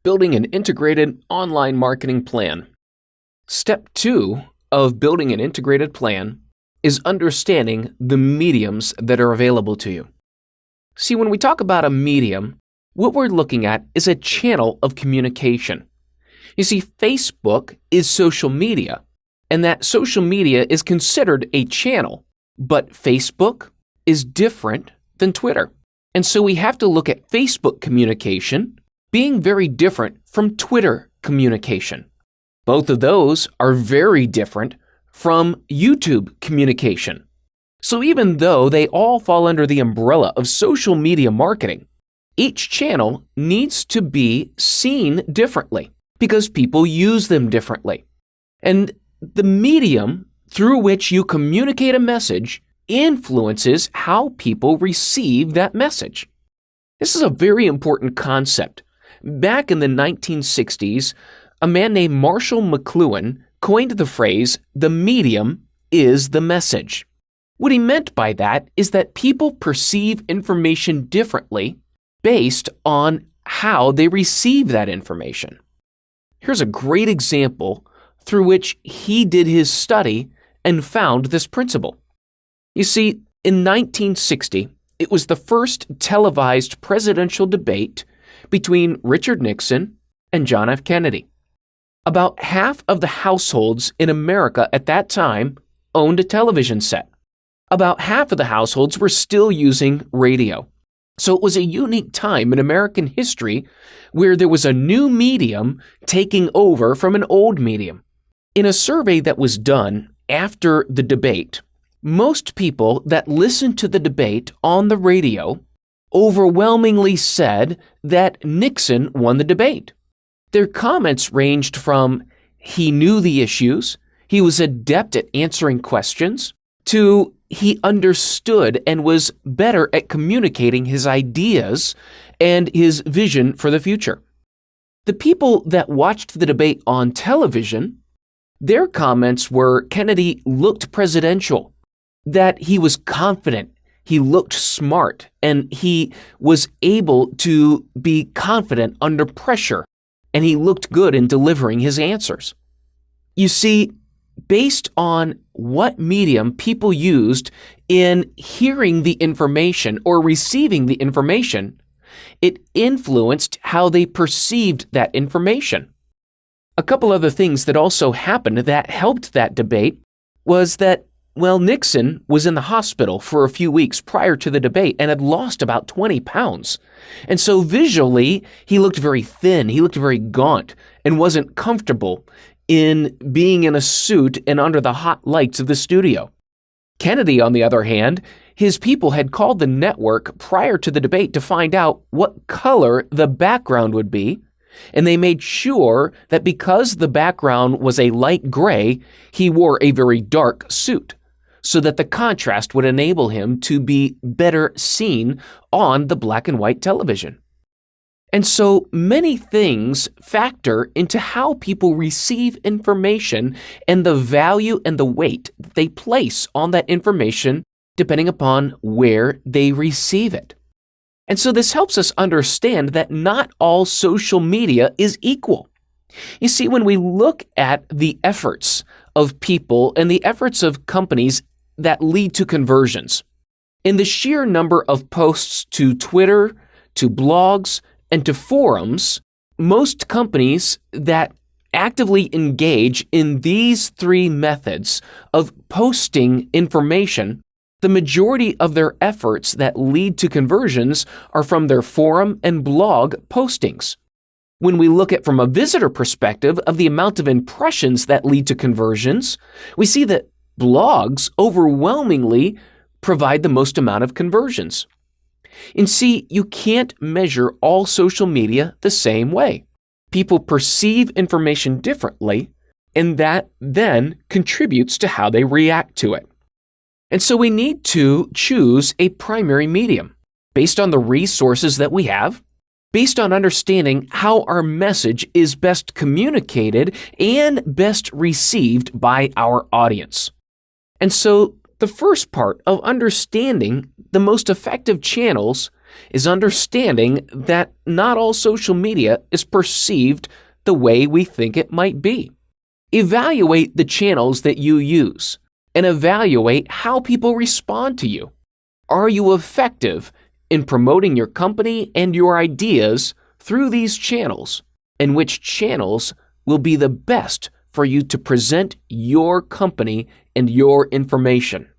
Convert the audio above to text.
Building an integrated online marketing plan. Step 2 of building an integrated plan is understanding the mediums that are available to you. See, when we talk about a medium, what we're looking at is a channel of communication. You see, Facebook is social media, and that social media is considered a channel, but Facebook is different than Twitter. And so we have to look at Facebook communication being very different from Twitter communication. Both of those are very different from YouTube communication. So even though they all fall under the umbrella of social media marketing, each channel needs to be seen differently because people use them differently. And the medium through which you communicate a message influences how people receive that message. This is a very important concept. Back in the 1960s, a man named Marshall McLuhan coined the phrase, "The medium is the message." What he meant by that is that people perceive information differently based on how they receive that information. Here's a great example through which he did his study and found this principle. You see, in 1960, it was the first televised presidential debate between Richard Nixon and John F. Kennedy. About half of the households in America at that time owned a television set. About half of the households were still using radio. So it was a unique time in American history where there was a new medium taking over from an old medium. In a survey that was done after the debate, most people that listened to the debate on the radio overwhelmingly said that Nixon won the debate. Their comments ranged from, he knew the issues, he was adept at answering questions, to he understood and was better at communicating his ideas and his vision for the future. The people that watched the debate on television, their comments were Kennedy looked presidential, that he was confident, he looked smart, and he was able to be confident under pressure, and he looked good in delivering his answers. You see, based on what medium people used in hearing the information or receiving the information, it influenced how they perceived that information. A couple other things that also happened that helped that debate was that, Nixon was in the hospital for a few weeks prior to the debate and had lost about 20 pounds. And so visually, he looked very thin, he looked very gaunt, and wasn't comfortable in being in a suit and under the hot lights of the studio. Kennedy, on the other hand, his people had called the network prior to the debate to find out what color the background would be, and they made sure that because the background was a light gray, he wore a very dark suit, so that the contrast would enable him to be better seen on the black and white television. And so many things factor into how people receive information and the value and the weight that they place on that information depending upon where they receive it. And so this helps us understand that not all social media is equal. You see, when we look at the efforts of people and the efforts of companies that lead to conversions, in the sheer number of posts to Twitter, to blogs, and to forums, most companies that actively engage in these three methods of posting information, the majority of their efforts that lead to conversions are from their forum and blog postings. When we look at from a visitor perspective of the amount of impressions that lead to conversions, we see that blogs overwhelmingly provide the most amount of conversions. And see, you can't measure all social media the same way. People perceive information differently, and that then contributes to how they react to it. And so we need to choose a primary medium based on the resources that we have, based on understanding how our message is best communicated and best received by our audience. And so the first part of understanding the most effective channels is understanding that not all social media is perceived the way we think it might be. Evaluate the channels that you use and evaluate how people respond to you. Are you effective in promoting your company and your ideas through these channels? And which channels will be the best for you to present your company and your information?